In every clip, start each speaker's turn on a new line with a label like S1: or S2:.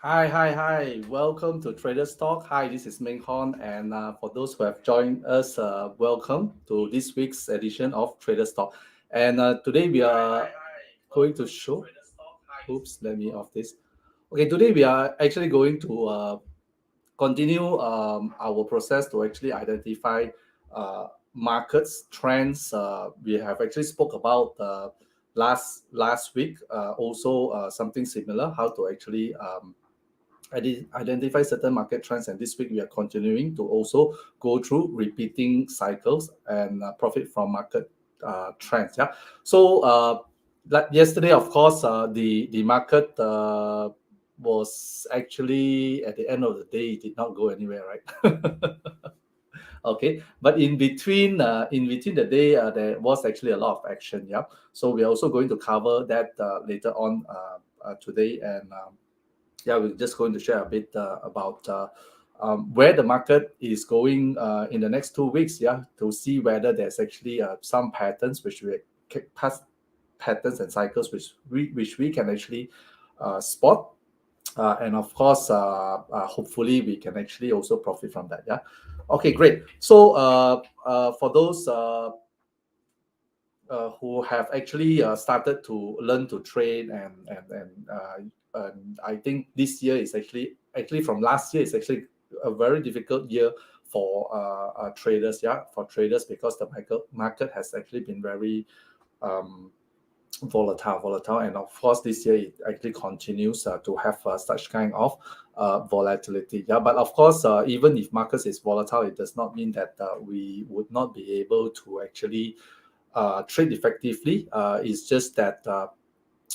S1: Hi. Welcome to Traders Talk. Hi, this is Meng Hon. And for those who have joined us, welcome to this week's edition of Traders Talk. And today we are going to show. Oops, let me off this. Okay, today we are actually going to continue our process to actually identify markets trends. We have actually spoke about last week. Also, something similar, how to actually identify certain market trends, and this week we are continuing to also go through repeating cycles and profit from market trends. Yeah. So like yesterday, of course, the market was actually at the end of the day it did not go anywhere, right? Okay, but in between the day, there was actually a lot of action. Yeah. So we're also going to cover that later on today, and yeah, we're just going to share a bit about where the market is going in the next 2 weeks. Yeah, to see whether there's actually some patterns past patterns and cycles which we can actually spot. And of course, hopefully we can actually also profit from that. Yeah. Okay, great. So for those who have actually started to learn to trade, and I think this year is actually from last year is actually a very difficult year for traders. Yeah, for traders, because the market has actually been very um, volatile, and of course this year it actually continues to have such kind of volatility. Yeah, but of course, even if markets is volatile, it does not mean that we would not be able to actually trade effectively. It's just that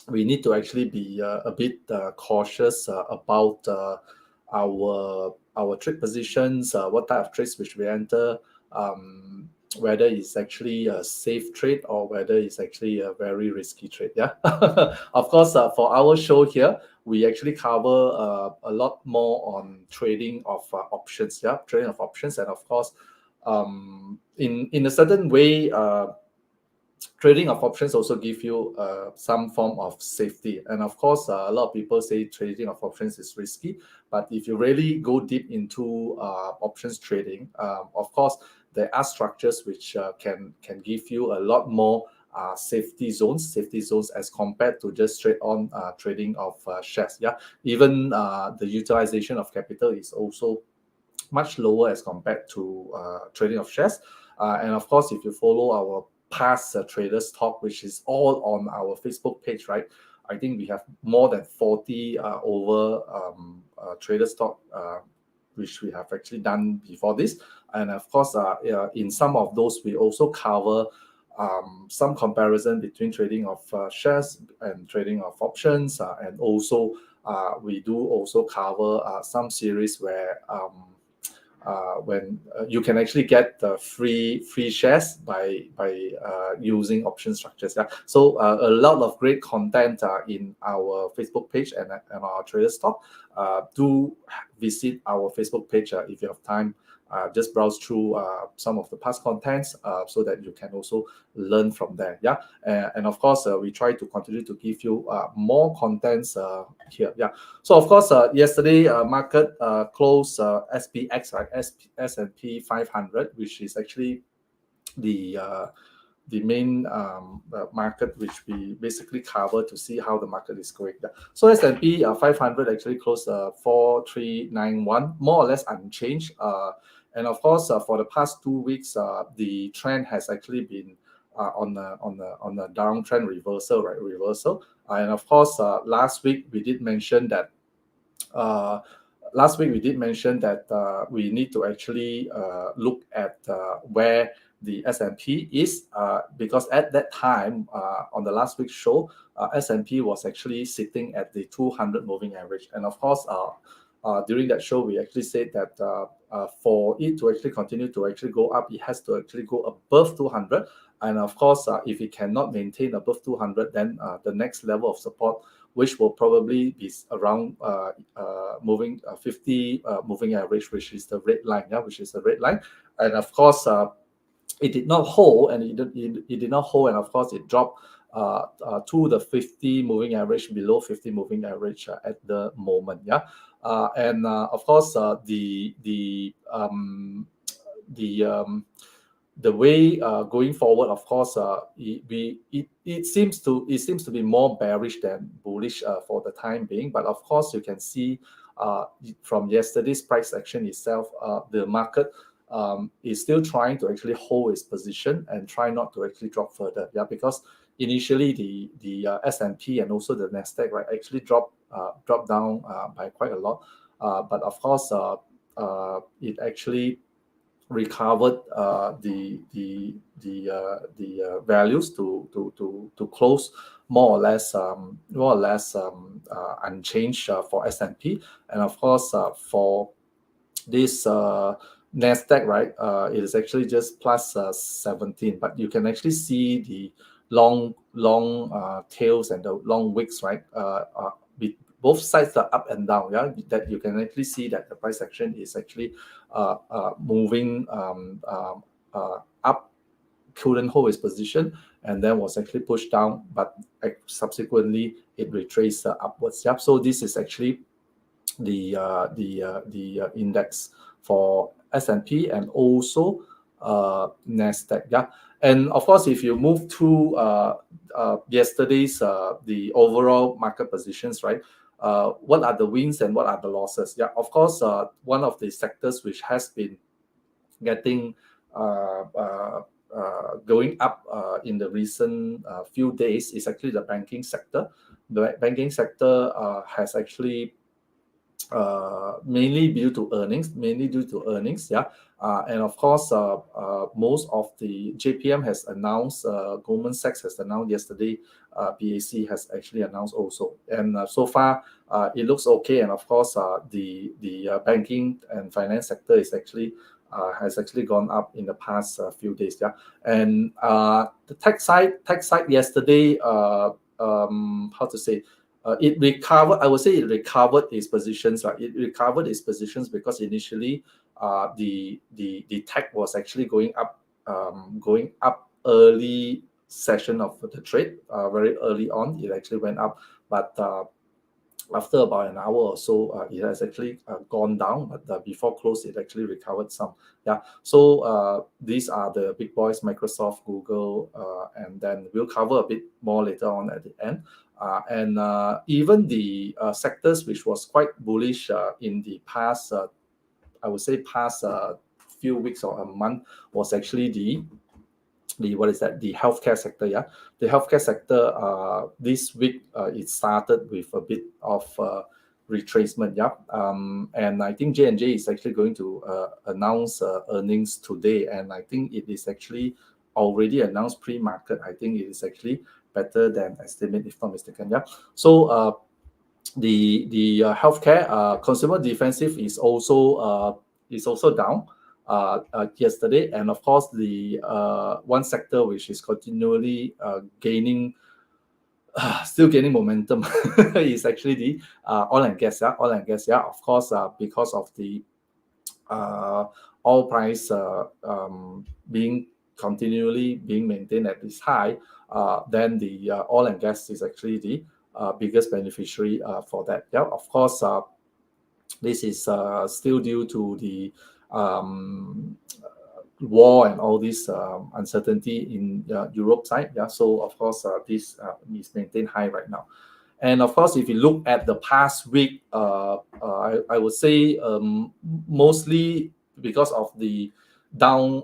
S1: we need to actually be a bit cautious about our trade positions, what type of trades which we enter, um, whether it's actually a safe trade or whether it's actually a very risky trade. Yeah. Of course, for our show here, we actually cover a lot more on trading of options. Yeah, trading of options, and of course, in a certain way, trading of options also give you some form of safety. And of course, a lot of people say trading of options is risky, but if you really go deep into options trading, of course there are structures which can give you a lot more safety zones as compared to just straight on trading of shares. Yeah, even the utilization of capital is also much lower as compared to trading of shares. And of course, if you follow our past traders talk, which is all on our Facebook page, right? I think we have more than 40 over traders talk, which we have actually done before this. And of course, in some of those, we also cover some comparison between trading of shares and trading of options, and also we do also cover some series where when you can actually get the free shares by using option structures. Yeah, so a lot of great content in our Facebook page and our traders talk. Do visit our Facebook page if you have time. Just browse through some of the past contents so that you can also learn from there. Yeah, and of course we try to continue to give you more contents here. Yeah. So of course, yesterday market closed SPX, right? S&P 500, which is actually the uh, the main market which we basically cover to see how the market is going. Yeah. So S&P 500 actually closed 4391, more or less unchanged. And of course, for the past 2 weeks, the trend has actually been on a downtrend reversal, right? Reversal. And of course, uh, last week we did mention that we need to actually look at where the S&P is, because at that time on the last week's show, S&P was actually sitting at the 200 moving average. And of course, during that show, we actually said that for it to actually continue to actually go up, it has to actually go above 200. And of course, if it cannot maintain above 200, then the next level of support, which will probably be around moving 50 moving average, which is the red line. Yeah, which is the red line. And of course, it did not hold, and it did not hold, and of course it dropped to the 50 moving average, below 50 moving average at the moment. Yeah, and of course the way going forward, of course, it seems to be more bearish than bullish for the time being. But of course, you can see from yesterday's price action itself, the market is still trying to actually hold its position and try not to actually drop further. Yeah, because initially the S&P and also the Nasdaq, right, actually dropped down by quite a lot. But of course, it actually recovered the values to close more or less unchanged for S&P. And of course, for this Nasdaq, right, it is actually just plus 17, but you can actually see the long tails and the long wicks, right, both sides are up and down. Yeah, that you can actually see that the price action is actually moving up, couldn't hold its position, and then was actually pushed down, but subsequently it retraced upwards. Yep. So this is actually the index for S&P and also Nasdaq. Yeah, and of course, if you move to yesterday's the overall market positions, right? What are the wins and what are the losses? Yeah, of course, one of the sectors which has been getting going up in the recent few days is actually the banking sector. The banking sector has actually mainly due to earnings. Yeah, and of course, most of the JPM has announced, Goldman Sachs has announced yesterday, BAC has actually announced also, and so far it looks okay. And of course, the banking and finance sector is actually has actually gone up in the past few days. Yeah, and the tech side yesterday, how to say, it recovered. I would say it recovered its positions. Right, it recovered its positions because initially, the tech was actually going up early session of the trade. Very early on, it actually went up, but after about an hour or so, it has actually gone down. But before close, it actually recovered some. Yeah. So these are the big boys: Microsoft, Google, and then we'll cover a bit more later on at the end. And even the sectors which was quite bullish in the past, I would say past few weeks or a month, was actually the what is that, the healthcare sector. Yeah, the healthcare sector this week it started with a bit of retracement. Yeah, and I think J&J is actually going to announce earnings today, and I think it is actually already announced pre-market. I think it is actually better than estimate, if not mistaken. Yeah, so the healthcare consumer defensive is also down yesterday. And of course, the one sector which is continually gaining still gaining momentum is actually the oil and gas. Yeah, oil and gas. Yeah, of course, because of the oil price being continually being maintained at this high, then the oil and gas is actually the biggest beneficiary for that. Yeah, of course, this is still due to the war and all this uncertainty in Europe side. Yeah, so of course this is maintained high right now. And of course, if you look at the past week, I would say mostly because of the down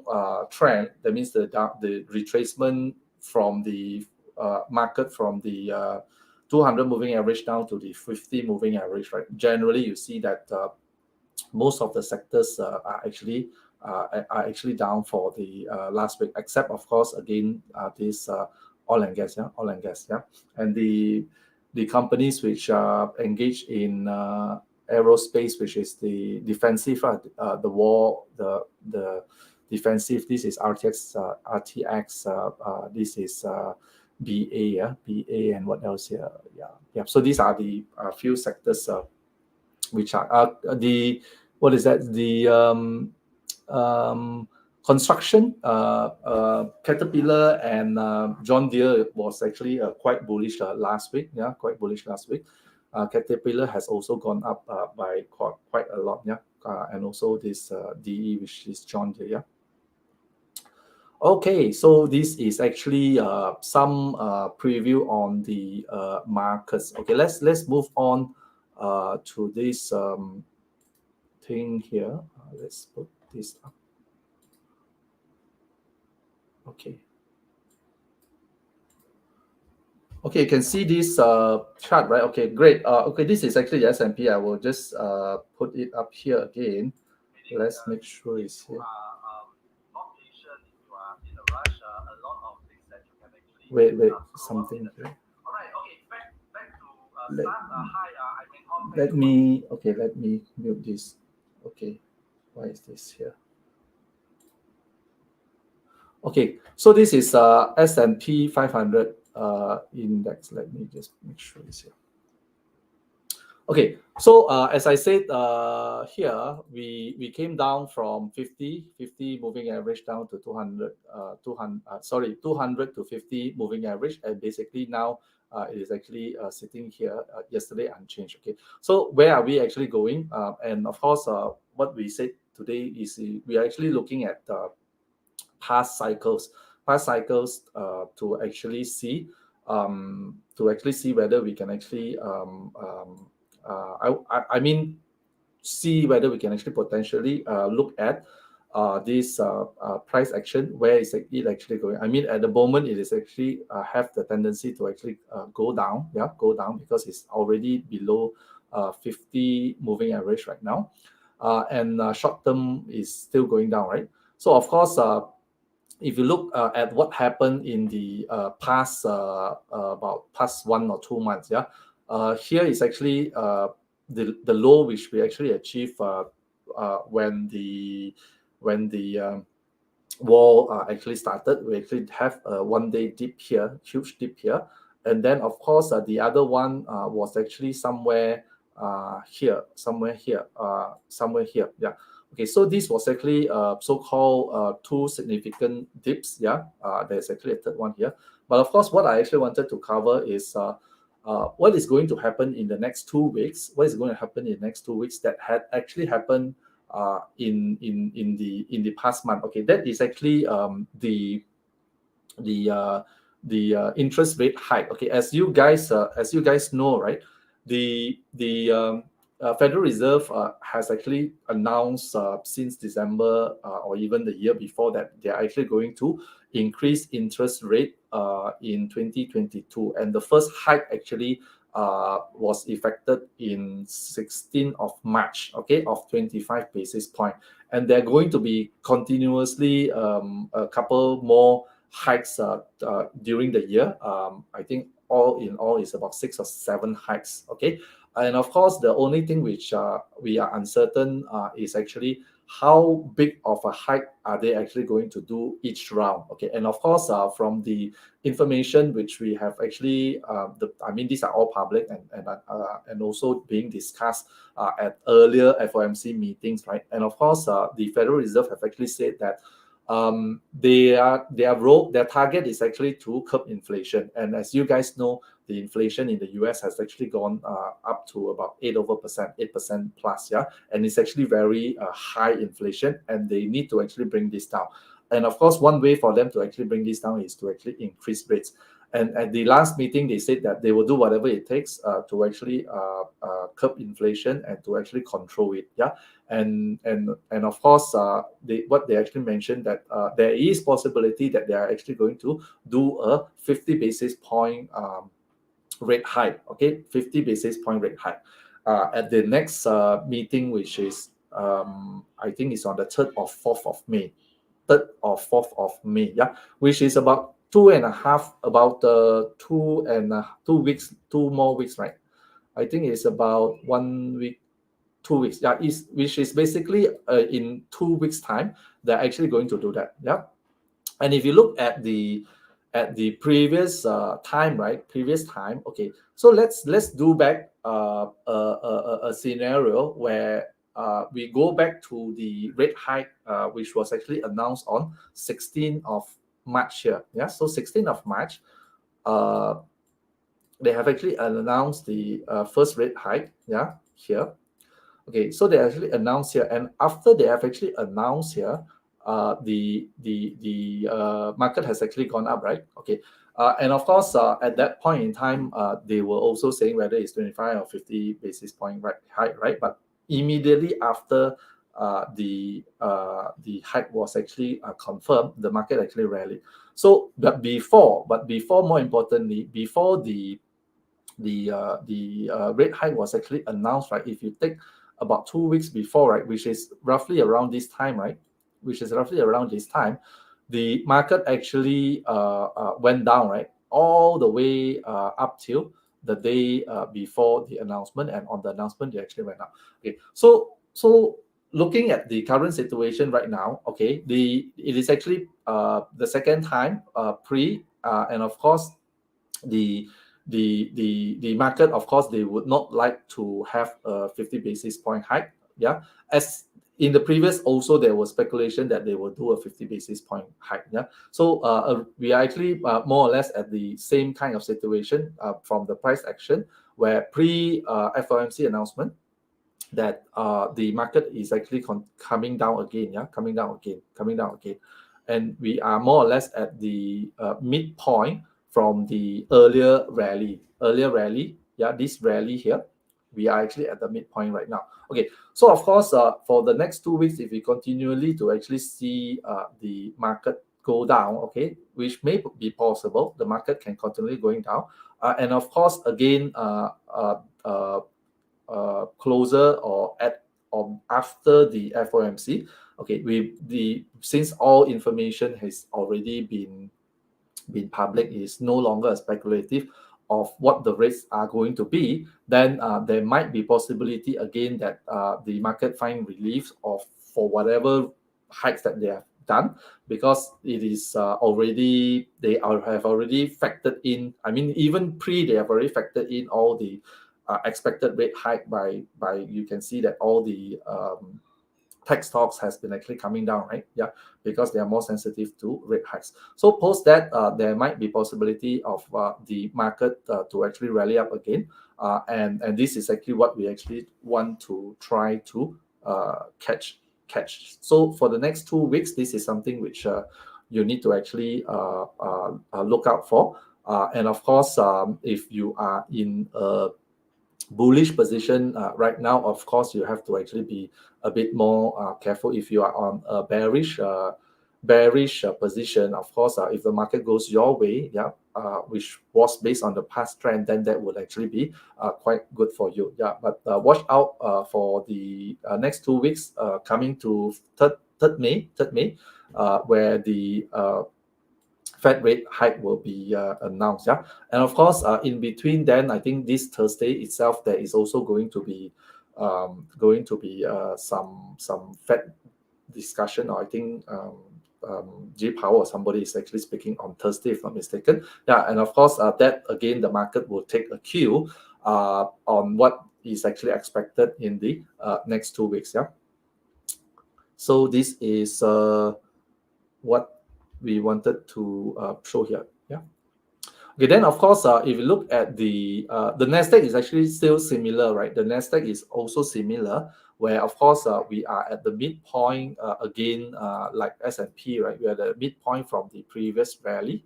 S1: trend. That means the retracement from the market from the 200 moving average down to the 50 moving average. Right. Generally, you see that most of the sectors are actually down for the last week, except of course again this oil and gas. Yeah, oil and gas. Yeah, and the companies which are engaged in aerospace, which is the defensive, the war, the defensive. This is RTX. This is BA. Yeah, BA, and what else here? Yeah. So these are the few sectors which are the what is that? The Construction, Caterpillar and John Deere was actually quite bullish last week. Yeah, quite bullish last week. Caterpillar has also gone up by quite a lot. Yeah, and also this DE, which is John Deere. Yeah. Okay, so this is actually some preview on the markets. Okay, let's move on to this thing here. Let's put this up. Okay. Okay, you can see this chart, right? Okay, great. Okay, this is actually the S&P. I will just put it up here again. Let's make sure it's here. Wait, something here. Let me mute this. Okay, why is this here? Okay, so this is S&P 500 index. Let me just make sure it's here. Okay, so as I said here, we came down from 50 moving average down to 200 to 50 moving average, and basically now it is actually sitting here yesterday unchanged. Okay, so where are we actually going? And of course, what we said today is we are actually looking at past cycles to actually see whether we can actually I mean see whether we can actually potentially look at this price action, where is it actually going. I mean, at the moment it is actually have the tendency to actually go down because it's already below 50 moving average right now, and short term is still going down, right? So of course, if you look at what happened in the past about past 1 or 2 months, yeah, here is actually the low which we actually achieved when the war actually started. We actually have a 1-day dip here, huge dip here, and then of course the other one was actually somewhere here. Yeah. Okay, so this was actually so-called 2 significant dips. Yeah, there's actually a third one here. But of course, what I actually wanted to cover is what is going to happen in the next 2 weeks. What is going to happen in the next 2 weeks that had actually happened in the past month. Okay, that is actually the interest rate hike. Okay, as you guys know, right, the Federal Reserve has actually announced since December or even the year before that they are actually going to increase interest rate in 2022, and the first hike actually was effected in 16th of March, okay, of 25 basis point, and they're going to be continuously a couple more hikes during the year. I think all in all is about 6 or 7 hikes. Okay, and of course the only thing which we are uncertain is actually how big of a hike are they actually going to do each round. Okay, and of course from the information which we have actually I mean, these are all public and also being discussed at earlier FOMC meetings, right? And of course the Federal Reserve have actually said that their target is actually to curb inflation, and as you guys know, the inflation in the US has actually gone up to about 8% plus, yeah, and it's actually very high inflation, and they need to actually bring this down. And of course, one way for them to actually bring this down is to actually increase rates. And at the last meeting, they said that they will do whatever it takes to actually curb inflation and to actually control it. Yeah, and of course, what they actually mentioned that there is possibility that they are actually going to do a 50 basis point rate hike. Okay, 50 basis point rate hike at the next meeting, which is I think it's on the 3rd or 4th of May. 3rd or 4th of May, yeah, which is about 2 more weeks, right? I think it's about 1 week, 2 weeks, yeah, which is basically in 2 weeks time they're actually going to do that. Yeah, and if you look at the previous time, right, okay, so let's do back a scenario where we go back to the rate hike, which was actually announced on 16th of March here. Yeah, so 16th of March, they have actually announced the first rate hike. Yeah, here. Okay, so they actually announced here, and after they have actually announced here, the market has actually gone up, right? Okay, and of course, at that point in time, they were also saying whether it's 25 or 50 basis point hike, right? But immediately after the hike was actually confirmed, the market actually rallied. So, but before, more importantly, before the rate hike was actually announced, right? If you take about 2 weeks before, right, which is roughly around this time, right, the market actually went down, right, all the way up till the day before the announcement, and on the announcement they actually went up. Okay, so looking at the current situation right now, okay, it is actually the second time and of course the the market, of course, they would not like to have a 50 basis point hike. Yeah, as in the previous also there was speculation that they will do a 50 basis point hike. Yeah, so we are actually more or less at the same kind of situation from the price action, where pre FOMC announcement that the market is actually coming down again. Yeah, coming down again, and we are more or less at the midpoint from the earlier rally. Yeah, this rally here, we are actually at the midpoint right now. Okay, so of course, for the next 2 weeks, if we continually to actually see the market go down, okay, which may be possible, the market can continue going down, and of course, again, closer or at or after the FOMC. Okay, since all information has already been public, is no longer speculative of what the rates are going to be, then there might be possibility again that the market find relief of for whatever hikes that they have done, because it is have already factored in. I mean, even they have already factored in all the expected rate hike by you can see that all the tech stocks has been actually coming down, right? Yeah, because they are more sensitive to rate hikes. So post that, there might be possibility of the market to actually rally up again, and this is actually what we actually want to try to catch. So for the next 2 weeks, this is something which you need to actually look out for, and of course, if you are in a bullish position right now, of course you have to actually be a bit more careful. If you are on a bearish position, of course, if the market goes your way, yeah, which was based on the past trend, then that would actually be quite good for you. Yeah, but watch out for the next 2 weeks coming to 3rd May, where the Fed rate hike will be announced. Yeah, and of course, in between then, I think this Thursday itself, there is also going to be some Fed discussion, or I think G Power or somebody is actually speaking on Thursday, if I'm not mistaken. Yeah, and of course, that again, the market will take a cue on what is actually expected in the next 2 weeks. Yeah, so this is what we wanted to show here. Yeah. Okay, then of course, if you look at the Nasdaq is actually still similar, right? The Nasdaq is also similar, where of course we are at the midpoint again, like S&P, right? We are at the midpoint from the previous rally.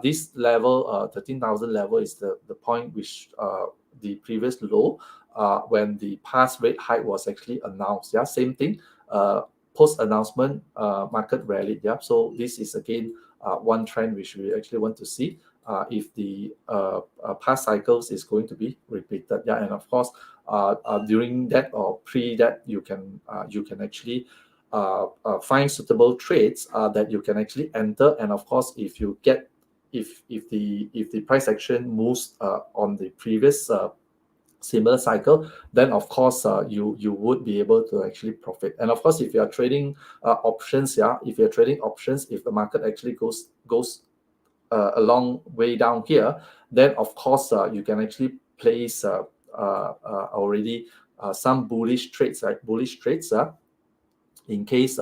S1: This level, 13,000 level, is the point which the previous low when the past rate hike was actually announced. Yeah, same thing. Post announcement, market rallied. Yeah, so this is again one trend which we actually want to see if the past cycles is going to be repeated. Yeah, and of course, during that or pre that, you can actually find suitable trades that you can actually enter. And of course, if you get if the price action moves on the previous similar cycle, then of course you would be able to actually profit. And of course, if you are trading options, yeah, if you're trading options, if the market actually goes a long way down here, then of course you can actually place already some bullish trades, right? Bullish trades, in case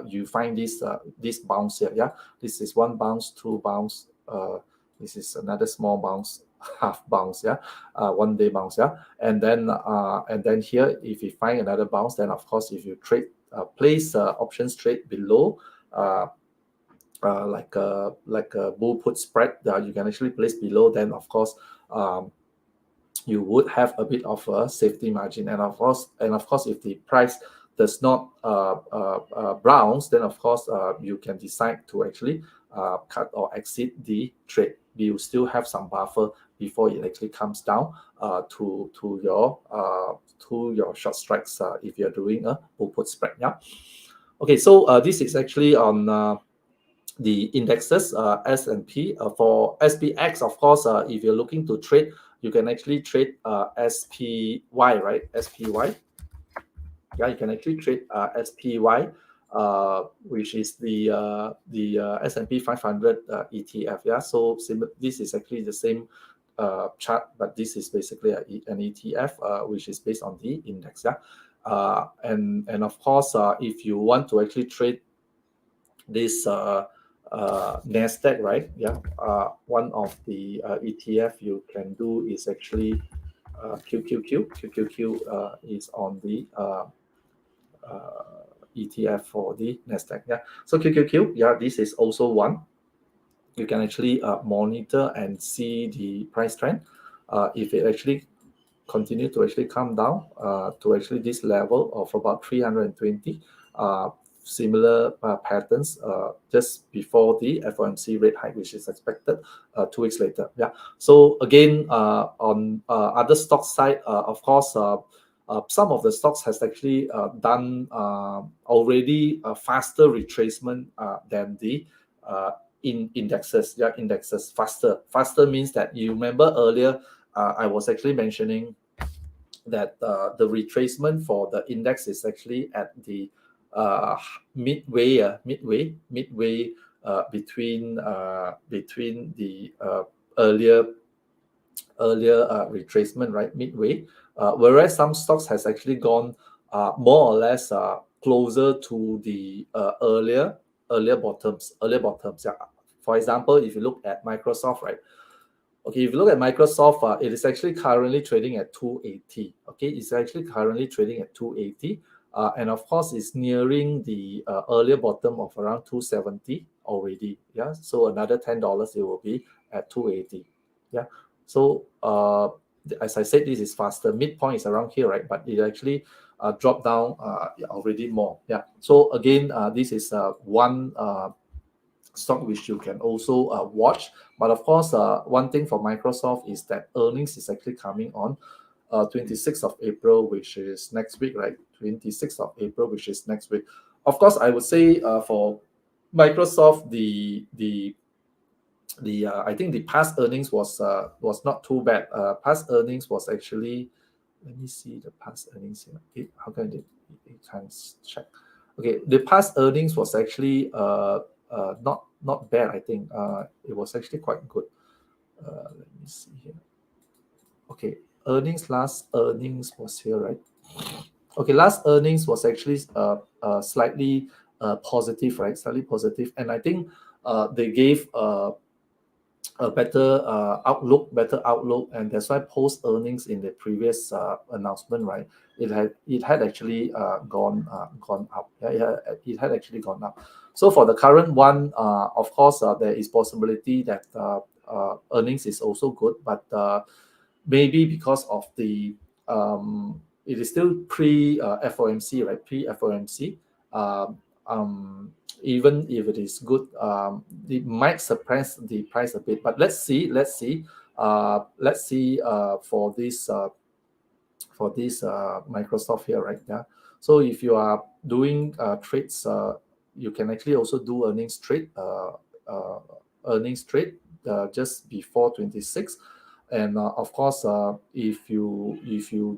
S1: you find this bounce here. Yeah, this is one bounce, two bounce, this is another small bounce, half bounce. Yeah, 1 day bounce. Yeah, and then here, if you find another bounce, then of course, if you trade place options trade below, like a bull put spread, you can actually place below, then of course, you would have a bit of a safety margin. And of course, if the price does not bounce, then of course, you can decide to actually cut or exit the trade. You still have some buffer before it actually comes down to your short strikes, if you're doing a bull put spread. Yeah. Okay, so this is actually on the indexes, S&P. For SPX, of course, if you're looking to trade, you can actually trade SPY, right? SPY. Yeah, you can actually trade SPY, which is the S&P 500 ETF. Yeah, so this is actually the same chart, but this is basically an ETF, which is based on the index. Yeah, and of course, if you want to actually trade this Nasdaq, right? Yeah, one of the ETF you can do is actually QQQ. QQQ is on the ETF for the Nasdaq. Yeah, so QQQ, yeah, this is also one. You can actually monitor and see the price trend. If it actually continue to actually come down to actually this level of about 320, similar patterns just before the FOMC rate hike, which is expected 2 weeks later. Yeah. So again, on other stock side, of course, some of the stocks has actually done already a faster retracement than the indexes. Yeah, indexes faster. Faster means that you remember earlier, I was actually mentioning that the retracement for the index is actually at the midway between the earlier retracement, right? Midway, whereas some stocks has actually gone more or less closer to the earlier bottoms. Yeah. For example, if you look at Microsoft, right? Okay, if you look at Microsoft, it is actually currently trading at 280. Okay, it's actually currently trading at 280. And of course, it's nearing the earlier bottom of around 270 already. Yeah, so another $10, it will be at 280. Yeah, so as I said, this is faster. Midpoint is around here, right? But it actually dropped down already more. Yeah, so again, this is one stock which you can also watch. But of course, one thing for Microsoft is that earnings is actually coming on 26th of April, which is next week, right? 26th of April, which is next week. Of course, I would say for Microsoft, the I think the past earnings was not too bad. Past earnings was actually, let me see the past earnings here. How can it can't check? Okay, the past earnings was actually not bad. I think it was actually quite good. Let me see here. Okay, last earnings was here, right? Okay, last earnings was actually slightly positive, right? Slightly positive, and I think they gave a better outlook, and that's why post earnings in the previous announcement, right? It had actually gone up. Yeah, it had actually gone up. So for the current one, of course, there is possibility that earnings is also good, but maybe because of the it is still pre FOMC, right? Pre FOMC. Even if it is good, it might suppress the price a bit. But let's see for this Microsoft here, right? Yeah. So if you are doing trades, you can actually also do earnings trade, just before 26. And of course, if you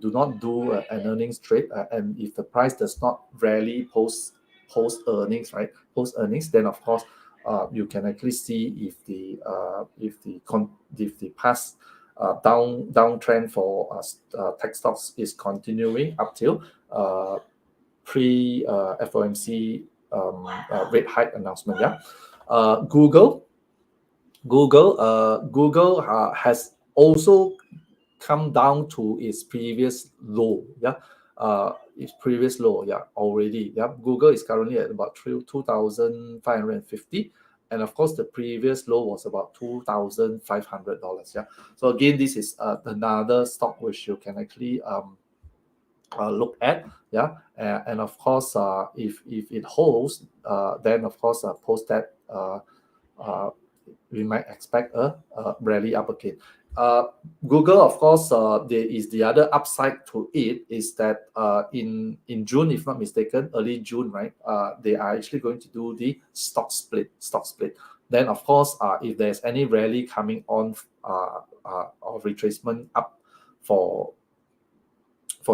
S1: do not do an earnings trade, and if the price does not rally post earnings, right? Post earnings, then of course, you can actually see if the past downtrend for tech stocks is continuing up till pre FOMC rate hike announcement. Yeah, Google has also come down to its previous low. Yeah, its previous low. Yeah, already. Yeah, Google is currently at about 2,550, and of course the previous low was about $2,500. Yeah. So again, this is another stock which you can actually look at. Yeah, and of course, if it holds, then of course post that we might expect a rally up again. Google, of course, there is the other upside to it is that in June, if not mistaken, early June, right? They are actually going to do the stock split. Then, of course, if there's any rally coming on or retracement up for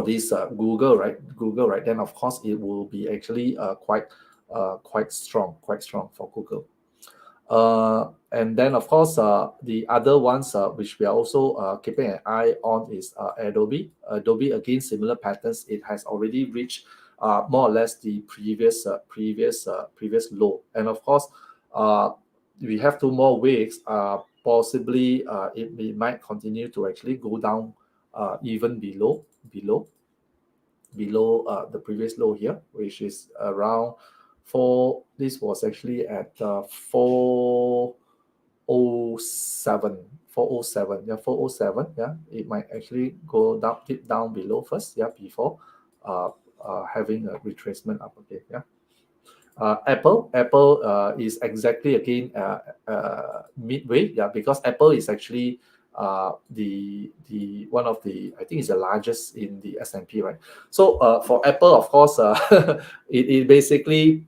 S1: this Google, right? Then of course it will be actually quite strong for Google. And then of course the other ones which we are also keeping an eye on is Adobe. Again, similar patterns. It has already reached more or less the previous low, and of course we have 2 more weeks. Possibly it might continue to actually go down even below the previous low here, which is around 4. This was actually at 407. Yeah, 407. Yeah, it might actually go down, dip down below first. Yeah, before having a retracement up again. Yeah. Apple is exactly again midway. Yeah, because Apple is actually the one of the, I think, is the largest in the S&P, right? So for Apple, of course, it basically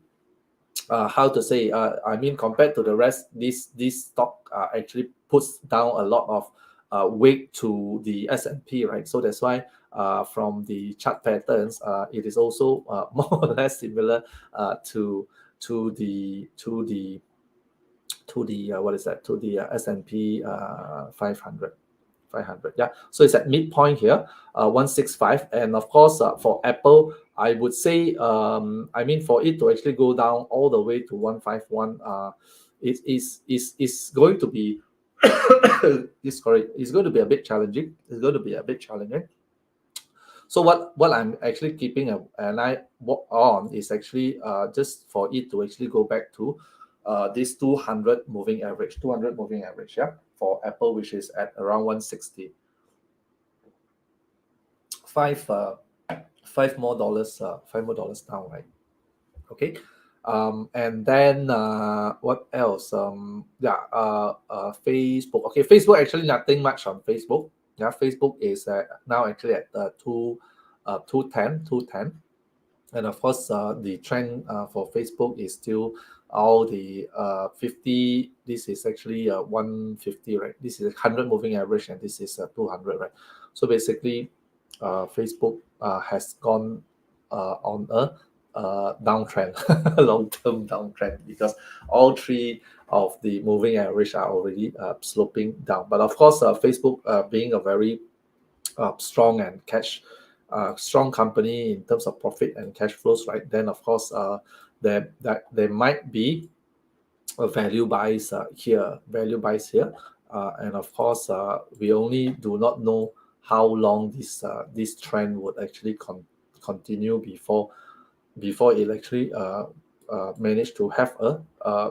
S1: how to say, I mean, compared to the rest, this stock actually puts down a lot of weight to the S&P, right? So that's why from the chart patterns, it is also more or less similar to the what is that, to the S&P 500. Yeah, so it's at midpoint here, 165. And of course for Apple, I would say I mean, for it to actually go down all the way to 151, it is going to be it's going to be a bit challenging. So what I'm actually keeping an eye on is actually just for it to actually go back to this 200 moving average. Yeah, for Apple, which is at around 160. $5 more down, right? Okay. And then what else? Facebook. Okay, Facebook, actually nothing much on Facebook. Yeah, Facebook is now actually at 210. And of course the trend for Facebook is still all the 50. This is actually 150, right? This is 100 moving average, and this is 200, right? So basically Facebook has gone on a downtrend, long-term downtrend, because all 3 of the moving average are already sloping down. But of course Facebook being a very strong and strong company in terms of profit and cash flows, right? Then of course there might be a value buys here, and of course we only do not know how long this trend would actually continue before it actually manage to have a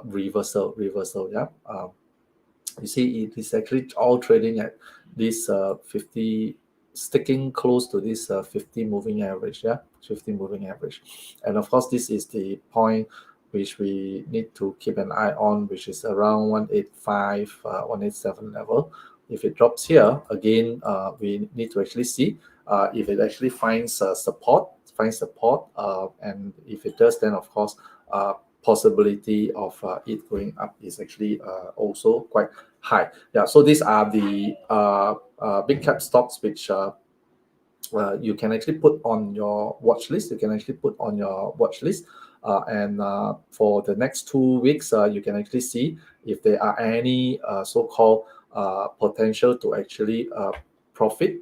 S1: reversal. Yeah. You see, it is actually all trading at this 50, sticking close to this 50 moving average. Yeah, 50 moving average. And of course this is the point which we need to keep an eye on, which is around 185, 187 level. If it drops here again, we need to actually see if it actually finds support, and if it does, then of course possibility of it going up is actually also quite high. Yeah, so these are the big cap stocks which you can actually put on your watch list. And for the next 2 weeks, you can actually see if there are any so-called potential to actually profit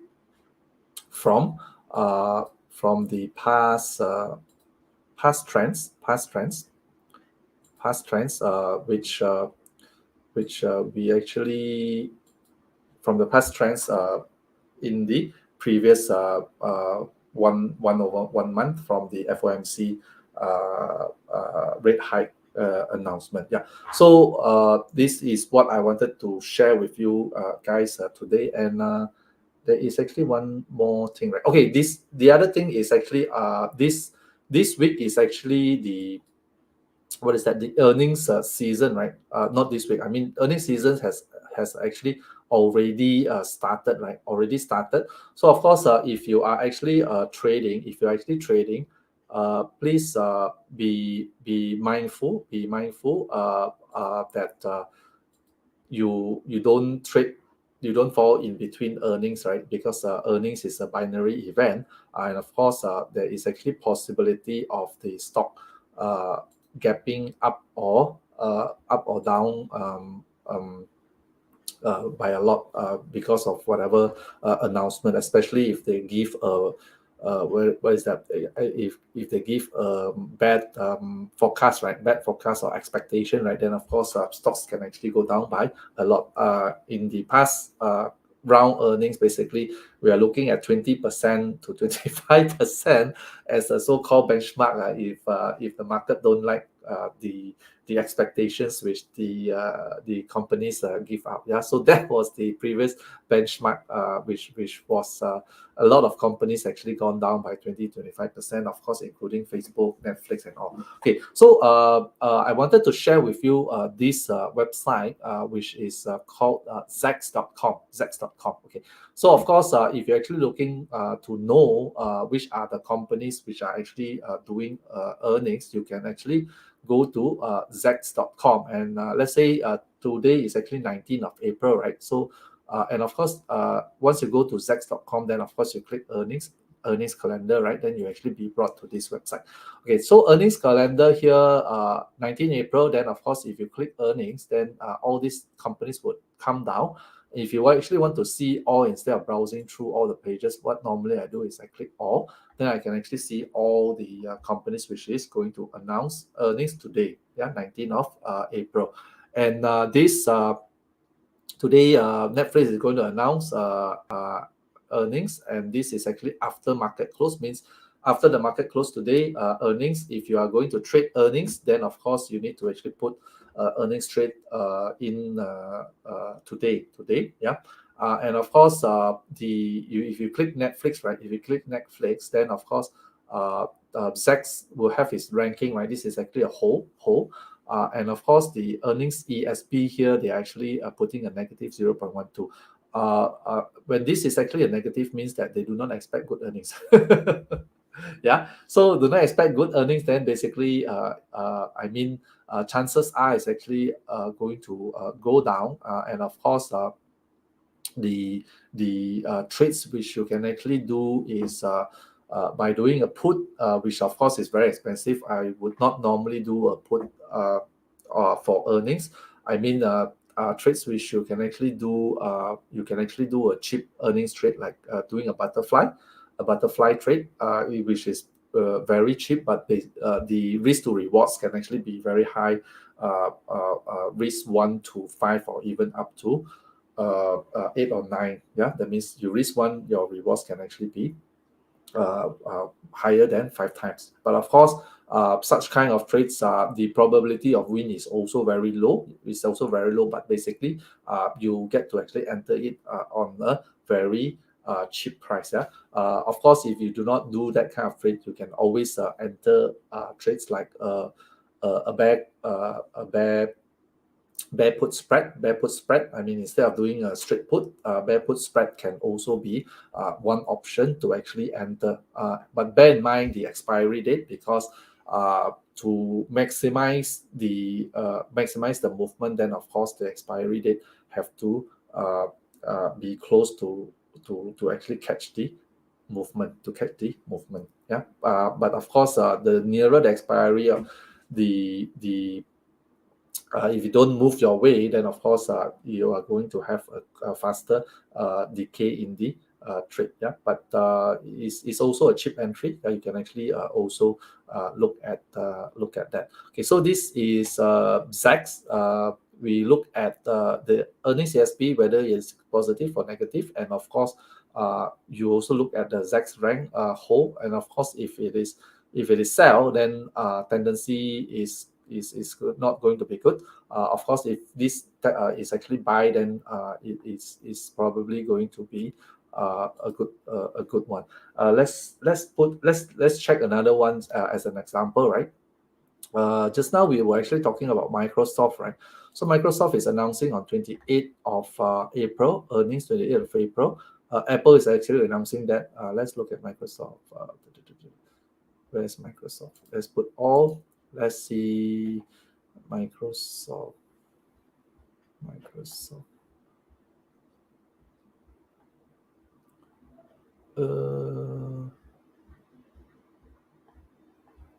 S1: from the past trends, which we actually from the past trends in the previous 1 month from the FOMC rate hike announcement. Yeah. So this is what I wanted to share with you guys today. And there is actually one more thing, right? Okay, the other thing is actually this week is actually the earnings season, right? Not this week. I mean, earnings season has actually already started, right? Already started. So of course, if you are actually trading, please be mindful. That you don't fall in between earnings, right? Because earnings is a binary event, and of course there is actually possibility of the stock uh, gapping up or down by a lot because of whatever announcement, especially if they give what is that? If they give bad forecast, right? Bad forecast or expectation, right? Then of course stocks can actually go down by a lot. In the past round earnings, basically we are looking at 20% to 25% as a so-called benchmark. If the market don't like the expectations which the companies give out. Yeah, so that was the previous benchmark, which was a lot of companies actually gone down by 20-25%, of course, including Facebook, Netflix, and all. Okay, so I wanted to share with you this website, which is called Zax.com. Zax.com. Okay, so of course, if you're actually looking to know which are the companies which are actually doing earnings, you can actually go to Zax.com. And let's say today is actually 19th of April, right? So and of course, once you go to Zax.com, then of course you click earnings calendar, right? Then you actually be brought to this website. Okay, so earnings calendar here, 19 April. Then of course, if you click earnings, then all these companies would come down. If you actually want to see all instead of browsing through all the pages, what normally I do is I click all. Then I can actually see all the companies which is going to announce earnings today. Yeah, 19th of April. And this today, Netflix is going to announce earnings, and this is actually after market close. Means after the market close today, earnings. If you are going to trade earnings, then of course you need to actually put earnings trade in today. Yeah. And of course, if you click Netflix, right? If you click Netflix, then of course, Zax will have his ranking, right? This is actually a whole. And of course, the earnings ESP here, they are actually putting a negative 0.12. When this is actually a negative, means that they do not expect good earnings. Yeah, so do not expect good earnings. Then basically, chances are it's actually going to go down. And of course, the trades which you can actually do is by doing a put, which of course is very expensive. I would not normally do a put for earnings. I mean, trades which you can actually do. You can actually do a cheap earnings trade, like doing a butterfly trade, which is very cheap, but the risk to rewards can actually be very high. Risk 1 to 5 or even up to 8 or 9. Yeah, that means you risk one, your rewards can actually be higher than 5 times. But of course, such kind of trades, the probability of win is also very low. It's also very low, but basically, you get to actually enter it on a very cheap price. Yeah. Of course, if you do not do that kind of trade, you can always enter trades like a bear put spread. I mean, instead of doing a straight put, bear put spread can also be one option to actually enter. But bear in mind the expiry date, because to maximize the movement, then of course the expiry date have to be close to actually catch the movement. Yeah. But of course, the nearer the expiry of the if you don't move your way, then of course you are going to have a faster decay in the trade. Yeah, but it's also a cheap entry. You can actually also look at that. Okay, so this is ZACS. We look at the earnings CSP, whether it's positive or negative, and of course you also look at the ZACS rank whole, and of course if it is sell, then tendency is not going to be good. Of course, if this is actually buy, then it is probably going to be a good one. Let's check another one as an example, right? Just now we were actually talking about Microsoft, right? So Microsoft is announcing on 28th of April, earnings 28th of April. Apple is actually announcing that. Let's look at Microsoft. Where's Microsoft? Let's put all. Let's see Microsoft.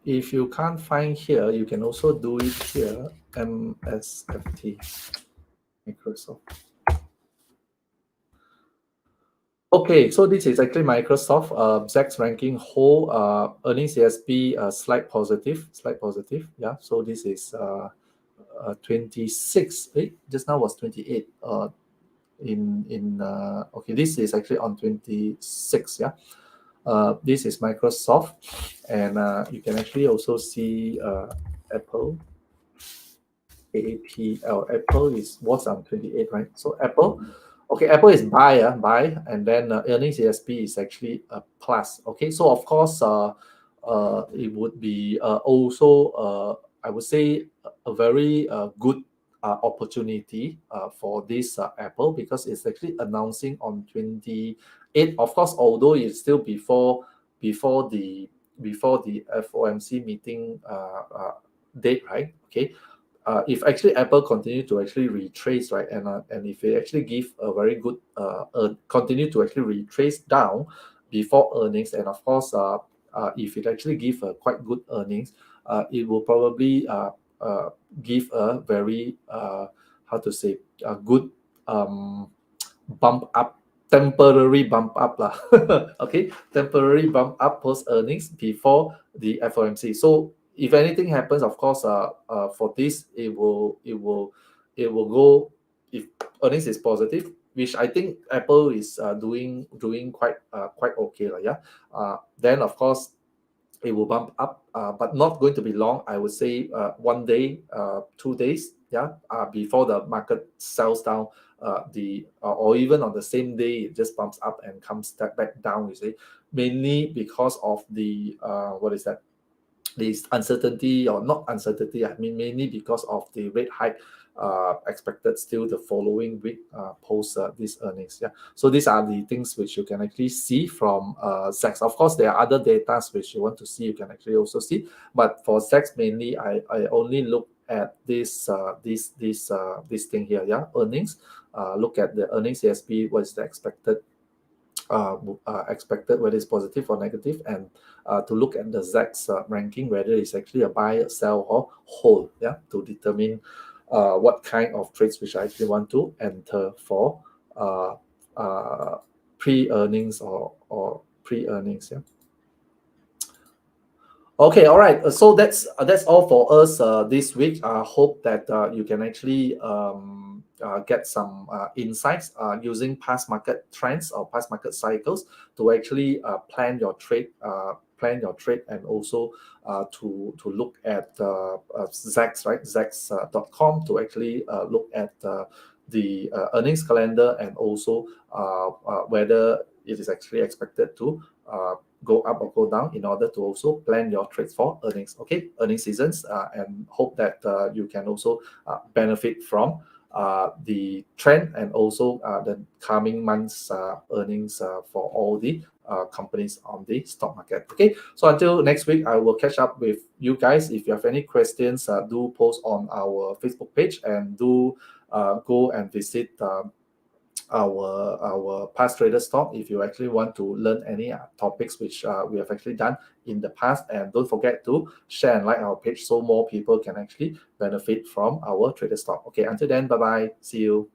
S1: If you can't find here, you can also do it here. MSFT, Microsoft. Okay, so this is actually Microsoft ZACS ranking whole earnings CSP slight positive. Yeah, so this is 26. Just now was 28. Okay, this is actually on 26. Yeah, this is Microsoft, and you can actually also see Apple. AAPL. Apple was on 28, right? So Apple, okay, Apple is buy, and then earnings ASP is actually a plus. Okay, so of course, it would be also, I would say, a very good opportunity for this Apple, because it's actually announcing on 28. Of course, although it's still before the FOMC meeting date, right? Okay, if actually Apple continue to actually retrace, right, and if it actually give a very good continue to actually retrace down before earnings, and of course if it actually give a quite good earnings, it will probably give a very how to say, a good bump up, temporary bump up lah. Okay, temporary bump up post earnings before the FOMC. So if anything happens, of course, for this, it will go, if earnings is positive, which I think Apple is doing quite okay lah, yeah. Then of course it will bump up, but not going to be long. I would say 1 day, 2 days, yeah, before the market sells down. Or even on the same day, it just bumps up and comes back down. You see, mainly because of the what is that? This uncertainty, or not uncertainty, I mean mainly because of the rate hike expected still the following week post these earnings. Yeah, so these are the things which you can actually see from ZACS. Of course, there are other data which you want to see, you can actually also see, but for ZACS mainly, I only look at this thing here. Yeah, earnings. Look at the earnings CSP. What is the expected, whether it's positive or negative, and to look at the ZACS ranking, whether it's actually a buy, sell, or hold, yeah, to determine what kind of trades which I actually want to enter for pre-earnings or pre-earnings. Yeah. Okay, all right. So that's all for us this week. I hope that you can actually get some insights using past market trends or past market cycles to actually plan your trade, and also to look at ZACS, right? ZACS.com, to actually look at the earnings calendar, and also whether it is actually expected to go up or go down, in order to also plan your trades for earnings. Okay, earnings seasons, and hope that you can also benefit from the trend, and also the coming months earnings for all the companies on the stock market. Okay, so until next week, I will catch up with you guys. If you have any questions, do post on our Facebook page, and do go and visit our past traders talk if you actually want to learn any topics which we have actually done in the past. And don't forget to share and like our page so more people can actually benefit from our traders talk. Okay, until then, bye bye, see you.